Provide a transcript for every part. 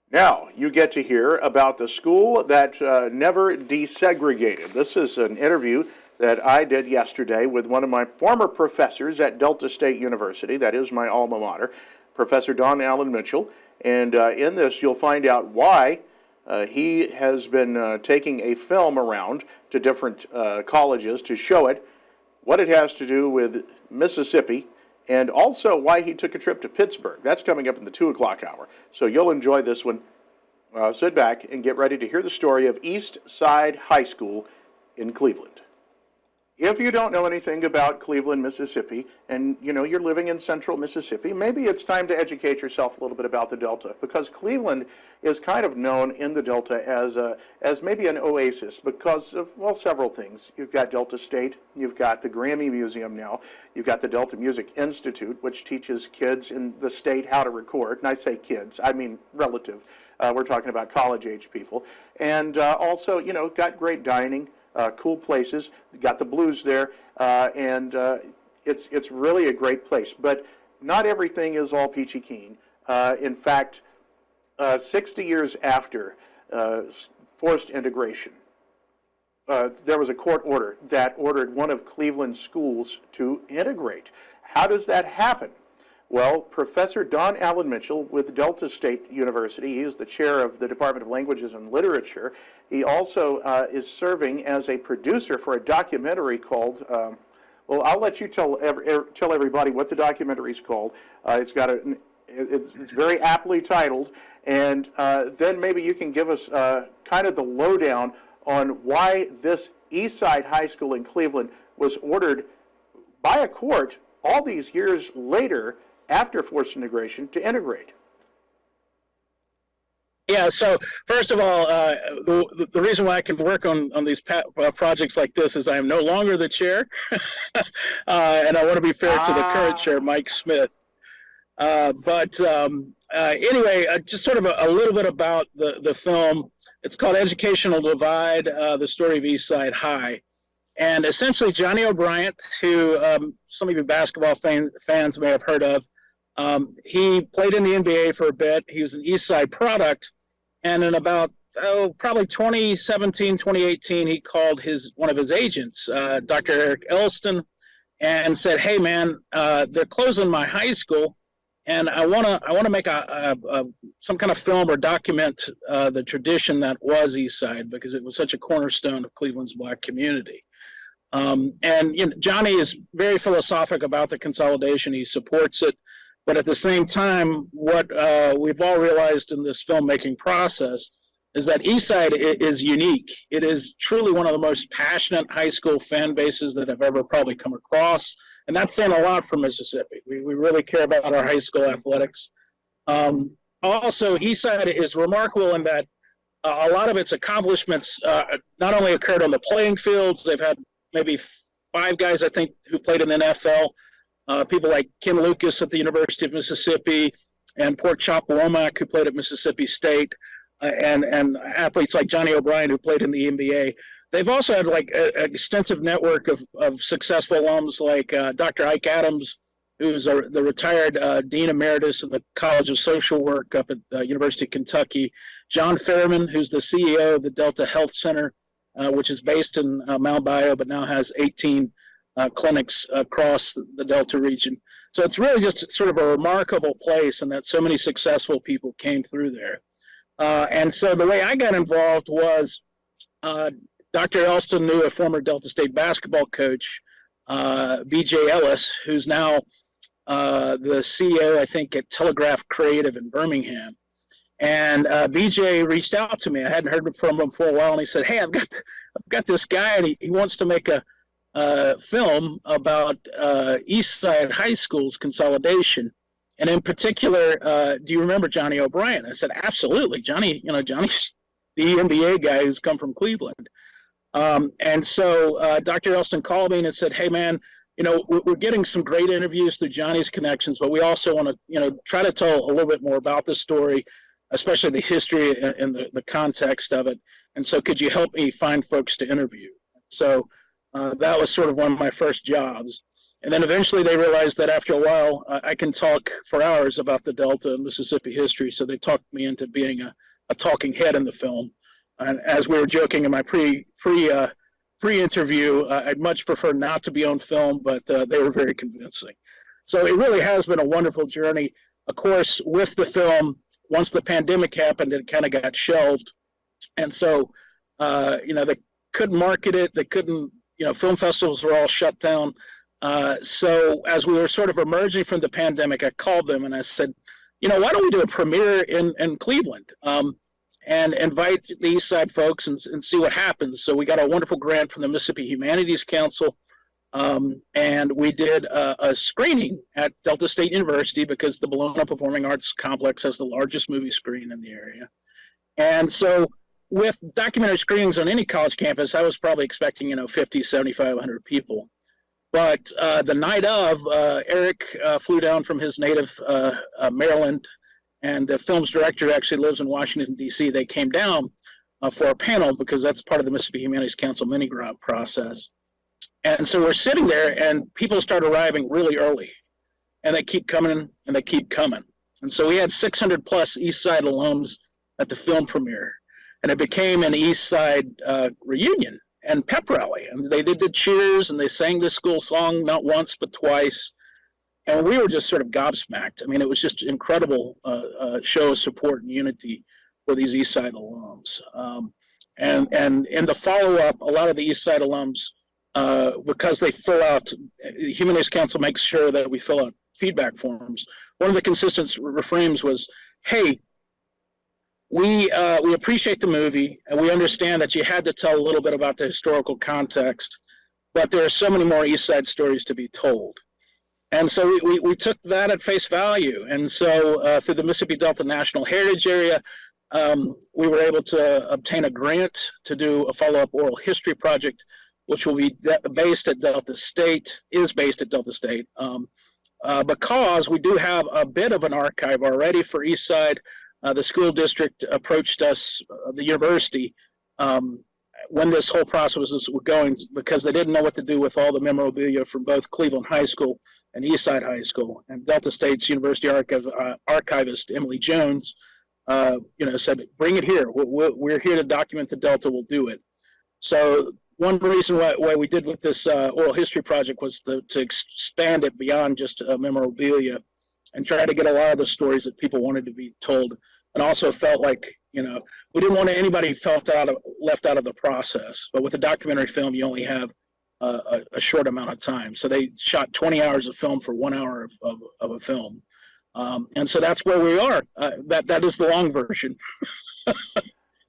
Now, you get to hear about the school that never desegregated. This is an interview that I did yesterday with one of my former professors at Delta State University, that is my alma mater, Professor Allan Mitchell. And in this, you'll find out why he has been taking a film around to different colleges to show it, what it has to do with Mississippi, and also why he took a trip to Pittsburgh. That's coming up in the 2 o'clock hour. So you'll enjoy this one. Sit back and get ready to hear the story of East Side High School in Cleveland. If you don't know anything about Cleveland, Mississippi, and you're living in central Mississippi, maybe it's time to educate yourself a little bit about the Delta, because Cleveland is kind of known in the Delta as maybe an oasis because of, well, several things. You've got Delta State, you've got the Grammy Museum now, you've got the Delta Music Institute, which teaches kids in the state how to record, and I say kids, I mean relative. We're talking about college-age people. And also, got great dining, cool places. Got the blues there, and it's really a great place. But not everything is all peachy keen. In fact, 60 years after forced integration, there was a court order that ordered one of Cleveland's schools to integrate. How does that happen? Well, Professor Allan Mitchell with Delta State University, he is the chair of the Department of Languages and Literature. He also is serving as a producer for a documentary called, well, I'll let you tell everybody what the documentary is called. It's very aptly titled, and then maybe you can give us kind of the lowdown on why this East Side High School in Cleveland was ordered by a court all these years later after forced integration to integrate. Yeah, so first of all, the reason why I can work on these projects like this is I am no longer the chair, and I want to be fair to the current chair, Mike Smith. But anyway, just sort of a little bit about the film. It's called Educational Divide, the story of East Side High. And essentially, Johnny O'Brien, who some of you basketball fans may have heard of, he played in the NBA for a bit. He was an East Side product. And in about, probably 2017, 2018, he called one of his agents, Dr. Eric Elston, and said, "Hey, man, they're closing my high school, and I want to make some kind of film or document the tradition that was East Side, because it was such a cornerstone of Cleveland's Black community." And Johnny is very philosophic about the consolidation. He supports it. But at the same time, what we've all realized in this filmmaking process is that Eastside is unique. It is truly one of the most passionate high school fan bases that I've ever probably come across. And that's saying a lot for Mississippi. We really care about our high school athletics. Also, Eastside is remarkable in that a lot of its accomplishments not only occurred on the playing fields. They've had maybe 5 guys, I think, who played in the NFL. People like Ken Lucas at the University of Mississippi, and Port Chop Womack, who played at Mississippi State, and athletes like Johnny O'Brien, who played in the NBA. They've also had like an extensive network of successful alums like Dr. Ike Adams, who's the retired Dean Emeritus of the College of Social Work up at the University of Kentucky. John Fairman, who's the CEO of the Delta Health Center, which is based in Mount Bio, but now has 18 clinics across the Delta region. So it's really just sort of a remarkable place, and that so many successful people came through there. And so the way I got involved was Dr. Elston knew a former Delta State basketball coach, B.J. Ellis, who's now the CEO, I think, at Telegraph Creative in Birmingham. And B.J. reached out to me. I hadn't heard from him for a while, and he said, "Hey, I've got this guy, and he wants to make a film about East Side High School's consolidation, and in particular, do you remember Johnny O'Brien?" I said, "Absolutely, Johnny's the NBA guy who's come from Cleveland." And so Dr. Elston called me and said, "Hey, man, we're getting some great interviews through Johnny's connections, but we also want to, try to tell a little bit more about the story, especially the history and the context of it. And so could you help me find folks to interview?" So that was sort of one of my first jobs. And then eventually they realized that after a while, I can talk for hours about the Delta and Mississippi history. So they talked me into being a talking head in the film. And as we were joking in my pre-interview, I'd much prefer not to be on film, but they were very convincing. So it really has been a wonderful journey. Of course, with the film, once the pandemic happened, it kind of got shelved. And so, they couldn't market it. They couldn't, film festivals were all shut down. So as we were sort of emerging from the pandemic, I called them and I said, why don't we do a premiere in Cleveland and invite the East Side folks and see what happens. So we got a wonderful grant from the Mississippi Humanities Council. And we did a screening at Delta State University because the Bologna Performing Arts Complex has the largest movie screen in the area. And so with documentary screenings on any college campus, I was probably expecting, 50, 75, 100 people. But the night of, Eric flew down from his native Maryland, and the film's director actually lives in Washington, D.C. They came down for a panel because that's part of the Mississippi Humanities Council mini-grant process. And so we're sitting there, and people start arriving really early, and they keep coming, and they keep coming. And so we had 600 plus East Side alums at the film premiere, and it became an East Side reunion and pep rally. And they did the cheers, and they sang the school song not once but twice. And we were just sort of gobsmacked. I mean, it was just an incredible show of support and unity for these East Side alums. And in the follow-up, a lot of the East Side alums, because they fill out, the Humanities Council makes sure that we fill out feedback forms. One of the consistent refrains was, hey, we appreciate the movie, and we understand that you had to tell a little bit about the historical context, but there are so many more East Side stories to be told. And so we took that at face value. And so through the Mississippi Delta National Heritage Area, we were able to obtain a grant to do a follow-up oral history project, which will be based at Delta State, because we do have a bit of an archive already for East Side. The school district approached us, the university, when this whole process was going, because they didn't know what to do with all the memorabilia from both Cleveland High School and East Side High School. And Delta State's University archivist, Emily Jones, said, bring it here. We're here to document the Delta, we'll do it. So one reason why we did with this oral history project was to expand it beyond just memorabilia and try to get a lot of the stories that people wanted to be told, and also felt like, we didn't want anybody left out of the process. But with a documentary film, you only have a short amount of time. So they shot 20 hours of film for 1 hour of a film. And so that's where we are. That is the long version.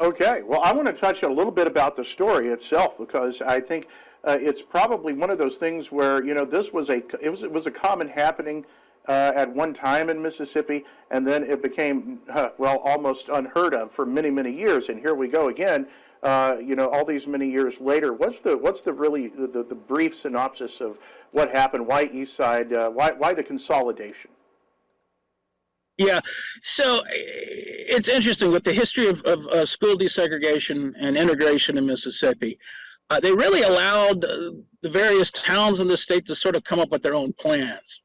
Okay, well, I want to touch a little bit about the story itself, because I think it's probably one of those things where, this was it was a common happening at one time in Mississippi, and then it became, almost unheard of for many, many years. And here we go again, all these many years later. What's the really the brief synopsis of what happened? Why East Side? Why the consolidation? Yeah, so it's interesting with the history of school desegregation and integration in Mississippi. They really allowed the various towns in the state to sort of come up with their own plans.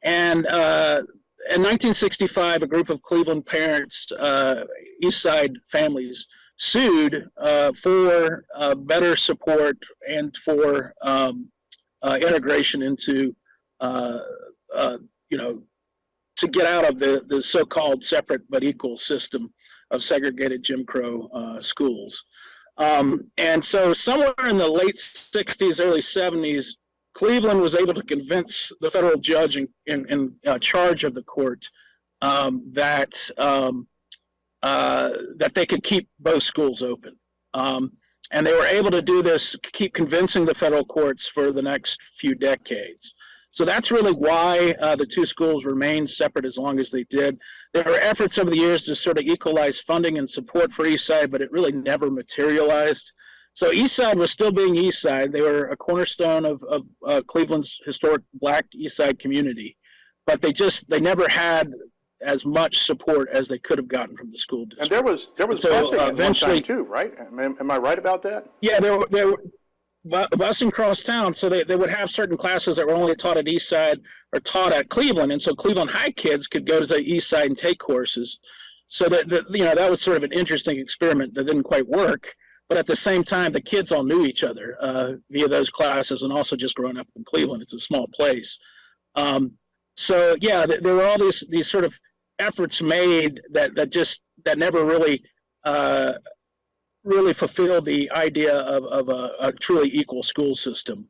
And in 1965, a group of Cleveland parents, East Side families, sued for better support and for integration into, to get out of the so-called separate but equal system of segregated Jim Crow schools. And so somewhere in the late 60s, early 70s, Cleveland was able to convince the federal judge in charge of the court that they could keep both schools open. And they were able to do this, keep convincing the federal courts for the next few decades. So that's really why the two schools remained separate as long as they did. There were efforts over the years to sort of equalize funding and support for East Side, but it really never materialized. So East Side was still being East Side. They were a cornerstone of Cleveland's historic Black East Side community, but they never had as much support as they could have gotten from the school district. And there was busing at one time too, right? Am I right about that? Yeah, there busing across town. So they would have certain classes that were only taught at East Side or taught at Cleveland, and so Cleveland High kids could go to the East Side and take courses. So that was sort of an interesting experiment that didn't quite work. But at the same time, the kids all knew each other via those classes, and also just growing up in Cleveland, it's a small place. So yeah, there were all these sort of efforts made that never really fulfilled the idea of a truly equal school system.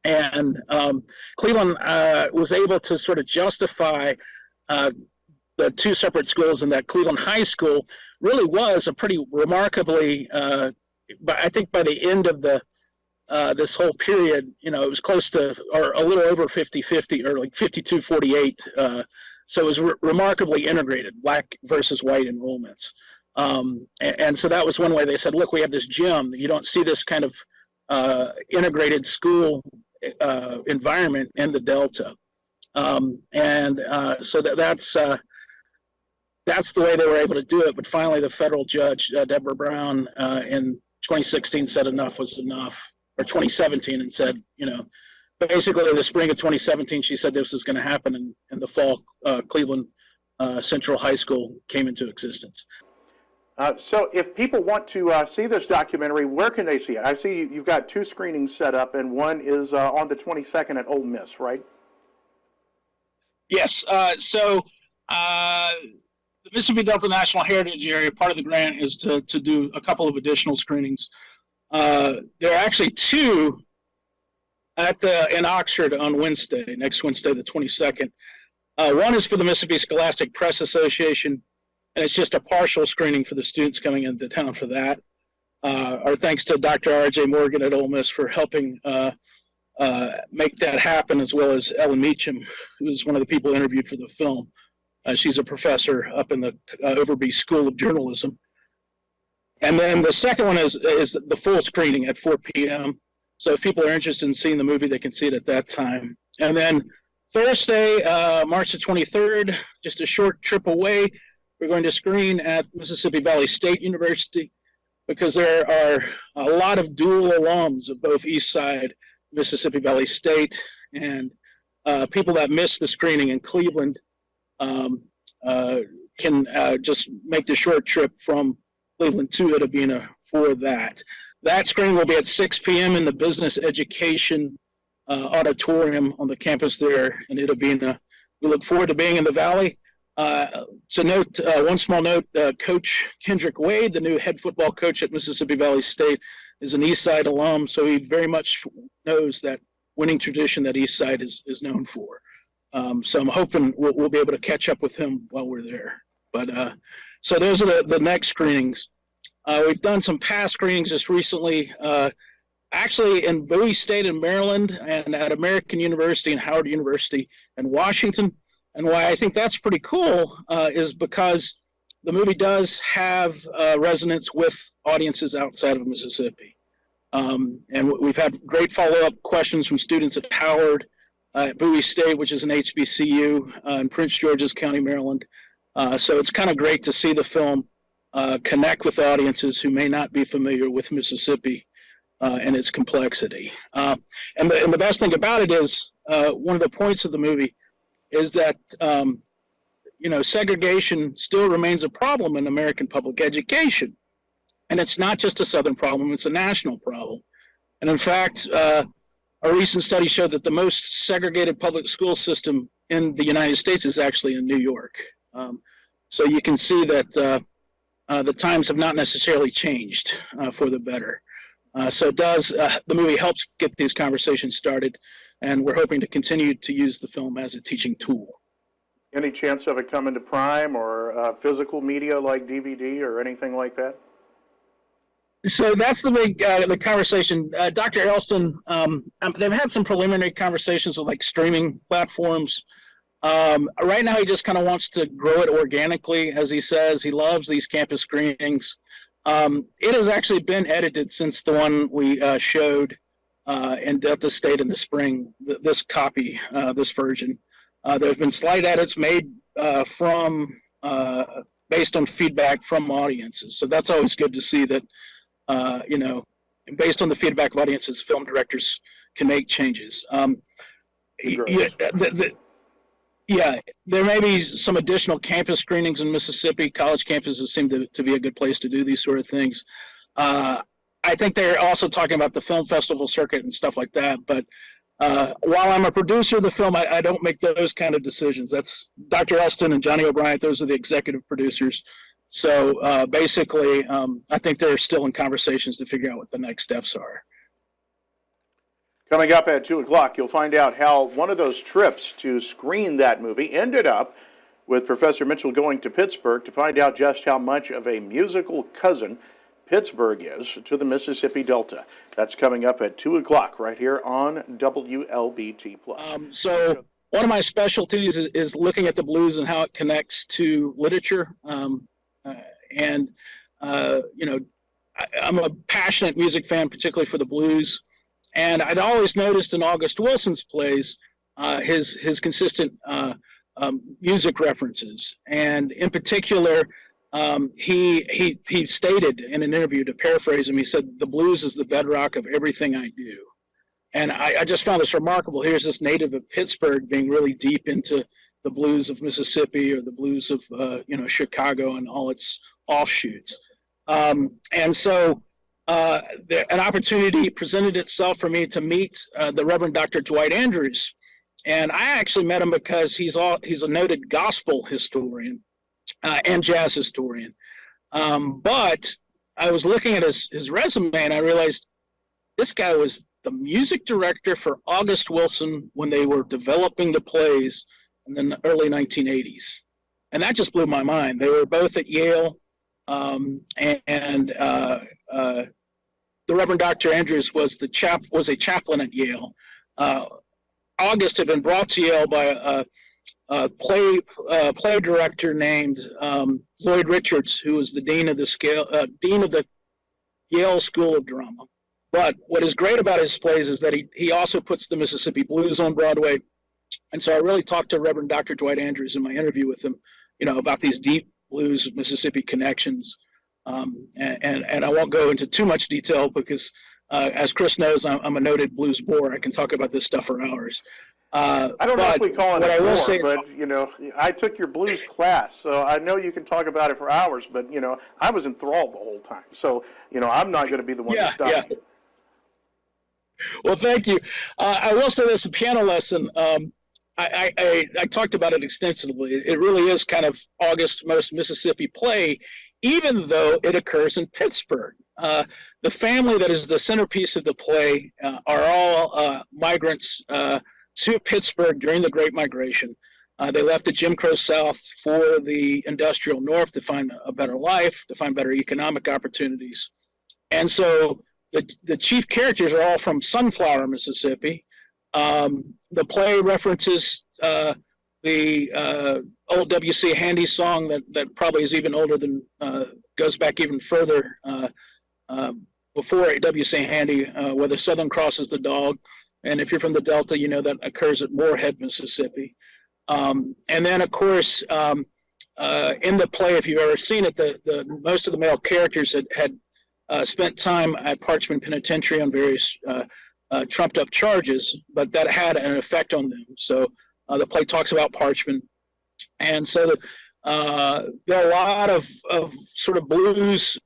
And Cleveland was able to sort of justify the two separate schools, and that Cleveland High School really was a pretty remarkably, but I think by the end of this whole period, it was close to, or a little over 50-50, or like 52-48. So it was remarkably integrated, black versus white enrollments. And so that was one way they said, look, we have this gym. You don't see this kind of integrated school environment in the Delta. So that's the way they were able to do it. But finally, the federal judge, Deborah Brown, in 2016 said enough was enough, or 2017, and said, basically in the spring of 2017, she said this was going to happen, and in the fall, Cleveland Central High School came into existence. So if people want to see this documentary, where can they see it? I see you've got two screenings set up, and one is on the 22nd at Ole Miss, right? Yes. So the Mississippi Delta National Heritage Area, part of the grant is to do a couple of additional screenings. There are actually two in Oxford on next Wednesday, the 22nd. One is for the Mississippi Scholastic Press Association, and it's just a partial screening for the students coming into town for that. Our thanks to Dr. R.J. Morgan at Ole Miss for helping make that happen, as well as Allan Mitchell, who was one of the people interviewed for the film. She's a professor up in the Overby School of Journalism. And then the second one is the full screening at 4 p.m. So if people are interested in seeing the movie, they can see it at that time. And then Thursday, March the 23rd, just a short trip away, we're going to screen at Mississippi Valley State University, because there are a lot of dual alums of both East Side, Mississippi Valley State, and people that missed the screening in Cleveland can just make the short trip from Cleveland to Itta Bena for that. That screening will be at 6 p.m. in the Business Education Auditorium on the campus there in Itta Bena. We look forward to being in the Valley. To note, one small note, Coach Kendrick Wade, the new head football coach at Mississippi Valley State, is an East Side alum, so he very much knows that winning tradition that East Side is known for. So I'm hoping we'll be able to catch up with him while we're there. But so those are the next screenings. We've done some past screenings just recently, actually in Bowie State in Maryland, and at American University and Howard University in Washington. And why I think that's pretty cool is because the movie does have resonance with audiences outside of Mississippi. And we've had great follow-up questions from students at Howard, at Bowie State, which is an HBCU, in Prince George's County, Maryland. So it's kind of great to see the film connect with audiences who may not be familiar with Mississippi and its complexity. And the best thing about it is, one of the points of the movie is that segregation still remains a problem in American public education. And it's not just a Southern problem, it's a national problem. And in fact, a recent study showed that the most segregated public school system in the United States is actually in New York. So you can see that the times have not necessarily changed for the better. So the movie helps get these conversations started, and we're hoping to continue to use the film as a teaching tool. Any chance of it coming to Prime or physical media like DVD or anything like that? So that's the big the conversation. Dr. Elston, they've had some preliminary conversations with like streaming platforms. Right now, he just kind of wants to grow it organically, as he says. He loves these campus screenings. It has actually been edited since the one we showed in Delta State in the spring, this copy, this version. There have been slight edits made based on feedback from audiences. So that's always good to see that, based on the feedback of audiences, film directors can make changes. Yeah, yeah, there may be some additional campus screenings in Mississippi. College campuses seem to be a good place to do these sort of things. I think they're also talking about the film festival circuit and stuff like that. But while I'm a producer of the film, I don't make those kind of decisions. That's Dr. Elston and Johnny O'Brien. Those are the executive producers. So basically, I think they're still in conversations to figure out what the next steps are. Coming up at 2 o'clock, you'll find out how one of those trips to screen that movie ended up with Professor Mitchell going to Pittsburgh to find out just how much of a musical cousin Pittsburgh is to the Mississippi Delta. That's coming up at 2 o'clock right here on WLBT+. So one of my specialties is looking at the blues and how it connects to literature. And I'm a passionate music fan, particularly for the blues. And I'd always noticed in August Wilson's plays his consistent music references. And in particular, he stated in an interview, to paraphrase him, he said, "The blues is the bedrock of everything I do." And I just found this remarkable. Here's this native of Pittsburgh being really deep into the blues of Mississippi or the blues of Chicago and all its offshoots. And so an opportunity presented itself for me to meet the Reverend Dr. Dwight Andrews. And I actually met him because he's a noted gospel historian and jazz historian. But I was looking at his resume and I realized this guy was the music director for August Wilson when they were developing the plays in the early 1980s. And that just blew my mind. They were both at Yale, and the Reverend Dr. Andrews was a chaplain at Yale. August had been brought to Yale by a play director named Lloyd Richards, who was the dean of the Yale School of Drama. But what is great about his plays is that he also puts the Mississippi Blues on Broadway. And so I really talked to Reverend Dr. Dwight Andrews in my interview with him, about these deep blues Mississippi connections. And I won't go into too much detail because, as Chris knows, I'm a noted blues bore. I can talk about this stuff for hours. I don't know if we call it a bore, but, I took your blues class, so I know you can talk about it for hours, but, I was enthralled the whole time. So, I'm not going to be the one to stop you. Well, thank you. I will say this, a piano lesson, I talked about it extensively. It really is kind of August's most Mississippi play, even though it occurs in Pittsburgh. The family that is the centerpiece of the play are all migrants to Pittsburgh during the Great Migration. They left the Jim Crow South for the industrial North to find a better life, to find better economic opportunities. And so the chief characters are all from Sunflower, Mississippi. The play references the old W.C. Handy song that probably is even older than, goes back even further before W.C. Handy, where the Southern crosses the dog. And if you're from the Delta, that occurs at Moorhead, Mississippi. And then, of course, in the play, if you've ever seen it, the most of the male characters had spent time at Parchman Penitentiary on various trumped-up charges, but that had an effect on them. So the play talks about Parchman. And so there are a lot of sort of blues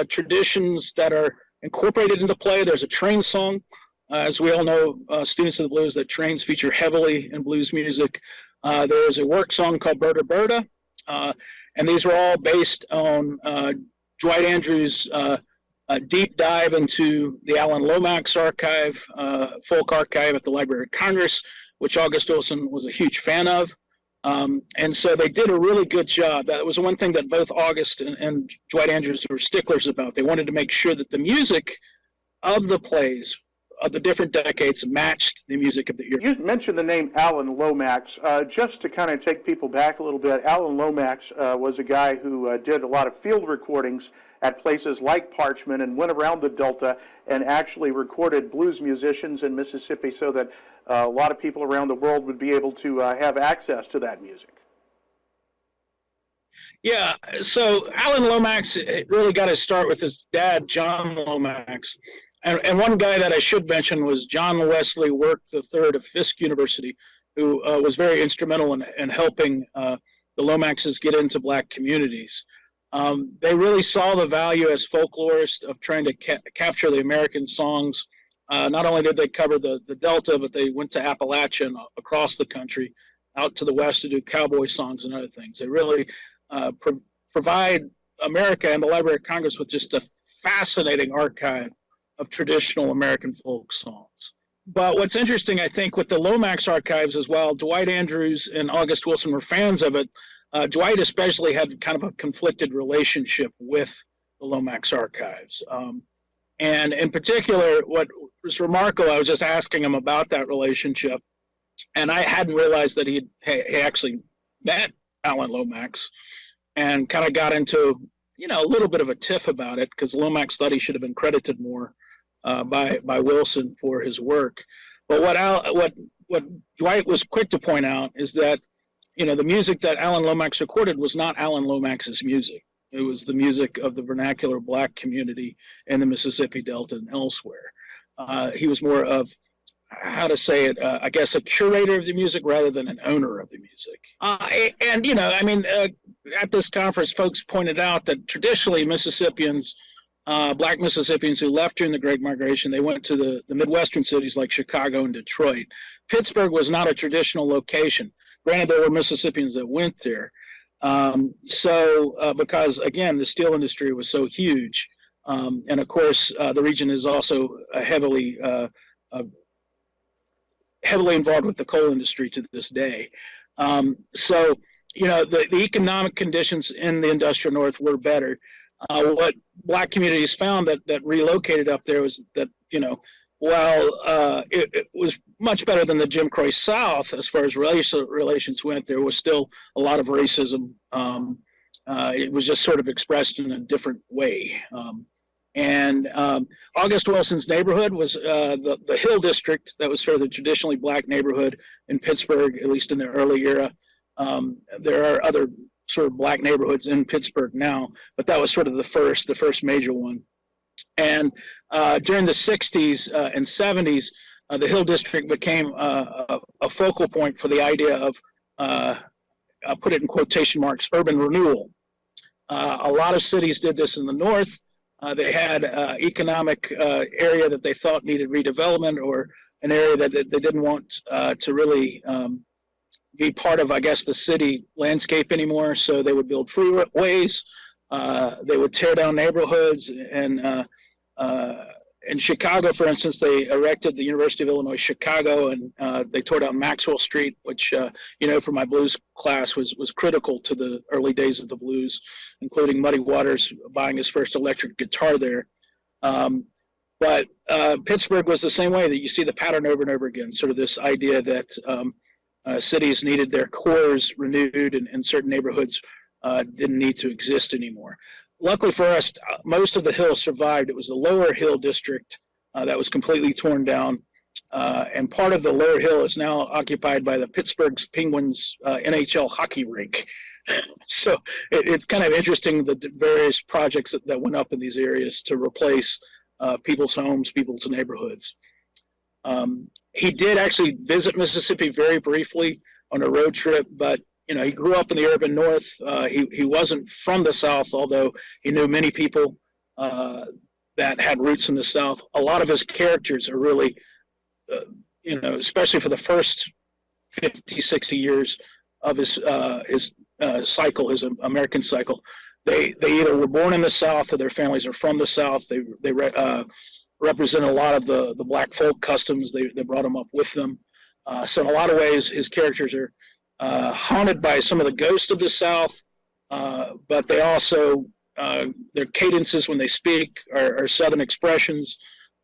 traditions that are incorporated into the play. There's a train song. As we all know, students of the blues, that trains feature heavily in blues music. There is a work song called Berta Berta, and these are all based on Dwight Andrews' deep dive into the Alan Lomax archive, folk archive at the Library of Congress, which August Wilson was a huge fan of. And so they did a really good job. That was one thing that both August and Dwight Andrews were sticklers about. They wanted to make sure that the music of the plays of the different decades matched the music of the era. You mentioned the name Alan Lomax. Just to kind of take people back a little bit, Alan Lomax was a guy who did a lot of field recordings at places like Parchman and went around the Delta and actually recorded blues musicians in Mississippi so that a lot of people around the world would be able to have access to that music. Yeah, so Alan Lomax really got his start with his dad, John Lomax. And one guy that I should mention was John Wesley Work III of Fisk University, who was very instrumental in helping the Lomaxes get into Black communities. They really saw the value as folklorists of trying to capture the American songs. Not only did they cover the Delta, but they went to Appalachia and across the country, out to the West to do cowboy songs and other things. They really provide America and the Library of Congress with just a fascinating archive of traditional American folk songs. But what's interesting, I think, with the Lomax archives as well, Dwight Andrews and August Wilson were fans of it. Dwight especially had kind of a conflicted relationship with the Lomax archives. And in particular, what was remarkable, I was just asking him about that relationship, and I hadn't realized that he actually met Allan Lomax and kind of got into, a little bit of a tiff about it, because Lomax thought he should have been credited more by Wilson for his work. But what Dwight was quick to point out is that, the music that Allan Lomax recorded was not Allan Lomax's music. It was the music of the vernacular Black community in the Mississippi Delta and elsewhere. He was more of, how to say it, I guess, a curator of the music rather than an owner of the music. At this conference, folks pointed out that traditionally Mississippians, Black Mississippians who left during the Great Migration, they went to the Midwestern cities like Chicago and Detroit. Pittsburgh was not a traditional location. Granted, there were Mississippians that went there. Because, again, the steel industry was so huge. And, of course, the region is also heavily involved with the coal industry to this day. The economic conditions in the industrial North were better. What Black communities found that relocated up there was that, while it was much better than the Jim Crow South as far as relations went, there was still a lot of racism. It was just sort of expressed in a different way. August Wilson's neighborhood was the Hill District. That was sort of the traditionally Black neighborhood in Pittsburgh, at least in the early era. There are other sort of Black neighborhoods in Pittsburgh now, but that was sort of the first major one. And during the 60s and 70s, the Hill District became a focal point for the idea of, I'll put it in quotation marks, urban renewal. A lot of cities did this in the North. They had economic area that they thought needed redevelopment, or an area that they didn't want to really be part of, I guess, the city landscape anymore. So they would build freeways. They would tear down neighborhoods. And in Chicago, for instance, they erected the University of Illinois Chicago, and they tore down Maxwell Street, which, for my blues class was critical to the early days of the blues, including Muddy Waters buying his first electric guitar there. But Pittsburgh was the same way, that you see the pattern over and over again, sort of this idea that cities needed their cores renewed, and certain neighborhoods didn't need to exist anymore. Luckily for us, most of the Hill survived. It was the Lower Hill District that was completely torn down. And part of the Lower Hill is now occupied by the Pittsburgh Penguins NHL hockey rink. So it's kind of interesting, the various projects that went up in these areas to replace people's homes, people's neighborhoods. He did actually visit Mississippi very briefly on a road trip, but he grew up in the urban North. He wasn't from the South, although he knew many people that had roots in the South. A lot of his characters are really, especially for the first 50, 60 years of his cycle, his American cycle, they either were born in the South or their families are from the South. They represent a lot of the Black folk customs. They brought them up with them. So in a lot of ways, his characters are haunted by some of the ghosts of the South, but they also, their cadences when they speak are Southern expressions.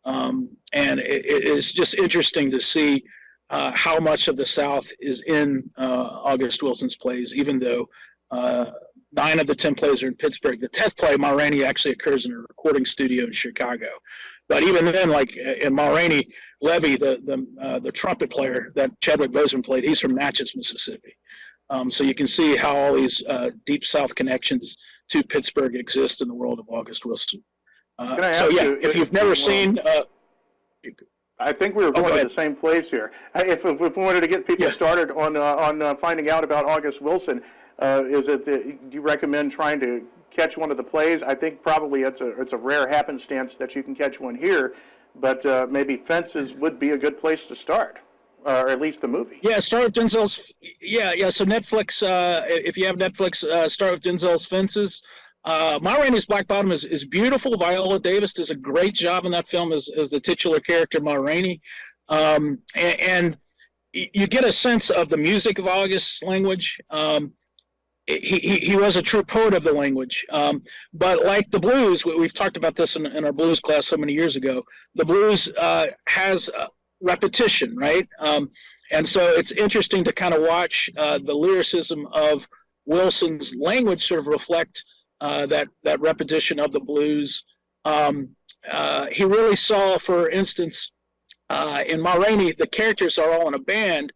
And it is just interesting to see how much of the South is in August Wilson's plays, even though 9 of the 10 plays are in Pittsburgh. The 10th play, Ma Rainey, actually occurs in a recording studio in Chicago. But even then, like in Ma Rainey, Levy, the trumpet player that Chadwick Boseman played, he's from Natchez, Mississippi. So you can see how all these deep South connections to Pittsburgh exist in the world of August Wilson. Can I So ask yeah, you if you've never seen, I think we were go going to ahead. the same place here. If we wanted to get people Yeah. started on finding out about August Wilson, do you recommend trying to catch one of the plays? I think probably it's a rare happenstance that you can catch one here, but maybe Fences would be a good place to start, or at least the movie. Yeah, start with Denzel's. Yeah. So Netflix, if you have Netflix, start with Denzel's Fences. Ma Rainey's Black Bottom is beautiful. Viola Davis does a great job in that film as the titular character Ma Rainey, and you get a sense of the music of August's language. He was a true poet of the language, but like the blues, we've talked about this in our blues class so many years ago. The blues has repetition, right? And so it's interesting to kind of watch the lyricism of Wilson's language sort of reflect that repetition of the blues. He really saw, for instance, in Ma Rainey, the characters are all in a band,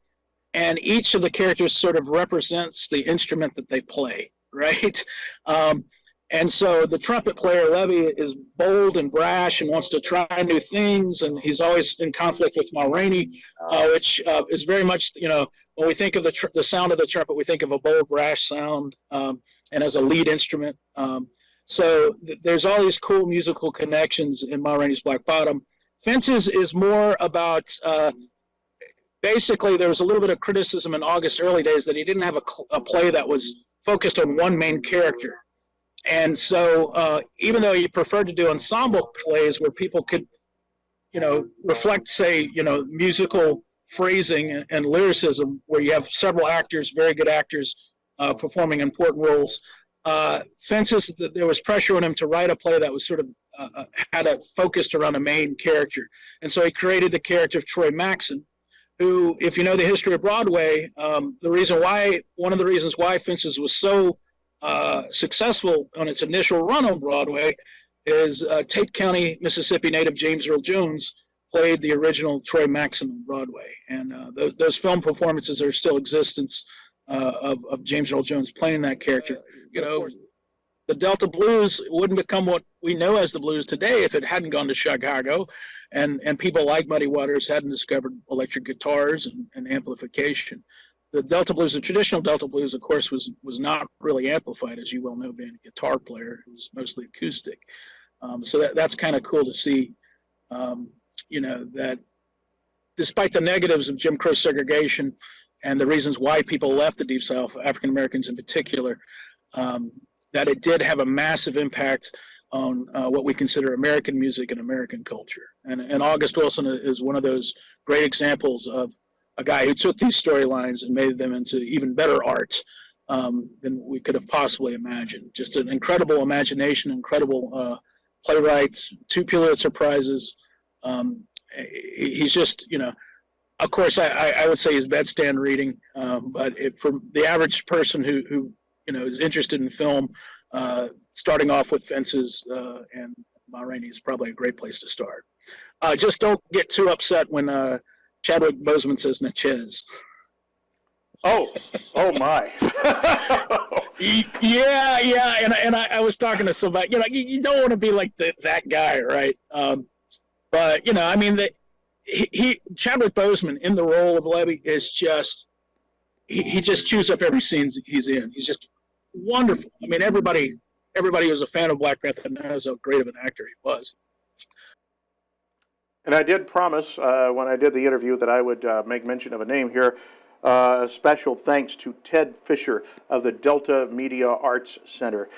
and each of the characters sort of represents the instrument that they play, right? And so the trumpet player, Levy, is bold and brash and wants to try new things, and he's always in conflict with Ma Rainey, which is very much, when we think of the sound of the trumpet, we think of a bold, brash sound, and as a lead instrument. There's all these cool musical connections in Ma Rainey's Black Bottom. Fences is more about basically, there was a little bit of criticism in August's early days that he didn't have a play that was focused on one main character. And so even though he preferred to do ensemble plays where people could, reflect, say, musical phrasing and lyricism, where you have several actors, very good actors, performing important roles, Fences, there was pressure on him to write a play that was sort of had it focused around a main character. And so he created the character of Troy Maxon, who, if you know the history of Broadway, one of the reasons why Fences was so successful on its initial run on Broadway is Tate County, Mississippi native James Earl Jones played the original Troy Maxon on Broadway. And those film performances are still existence of James Earl Jones playing that character. The Delta Blues wouldn't become what we know as the blues today if it hadn't gone to Chicago, and people like Muddy Waters hadn't discovered electric guitars and amplification. The Delta Blues, the traditional Delta Blues, of course, was not really amplified, as you well know, being a guitar player. It was mostly acoustic. So that's kind of cool to see, that despite the negatives of Jim Crow segregation and the reasons why people left the Deep South, African Americans in particular, that it did have a massive impact on what we consider American music and American culture. And August Wilson is one of those great examples of a guy who took these storylines and made them into even better art than we could have possibly imagined. Just an incredible imagination, incredible playwright, 2 Pulitzer Prizes. He's just, of course, I would say he's bedstand reading, but for the average person who is interested in film, starting off with Fences and Ma Rainey is probably a great place to start. Just don't get too upset when Chadwick Boseman says Natchez. Oh my. Yeah, and I was talking to somebody, you don't want to be like that guy, right? But, Chadwick Boseman in the role of Levy is just, he just chews up every scene he's in. He's just wonderful. I mean, everybody who's a fan of Black Panther knows how great of an actor he was. And I did promise when I did the interview that I would make mention of a name here. A special thanks to Ted Fisher of the Delta Media Arts Center.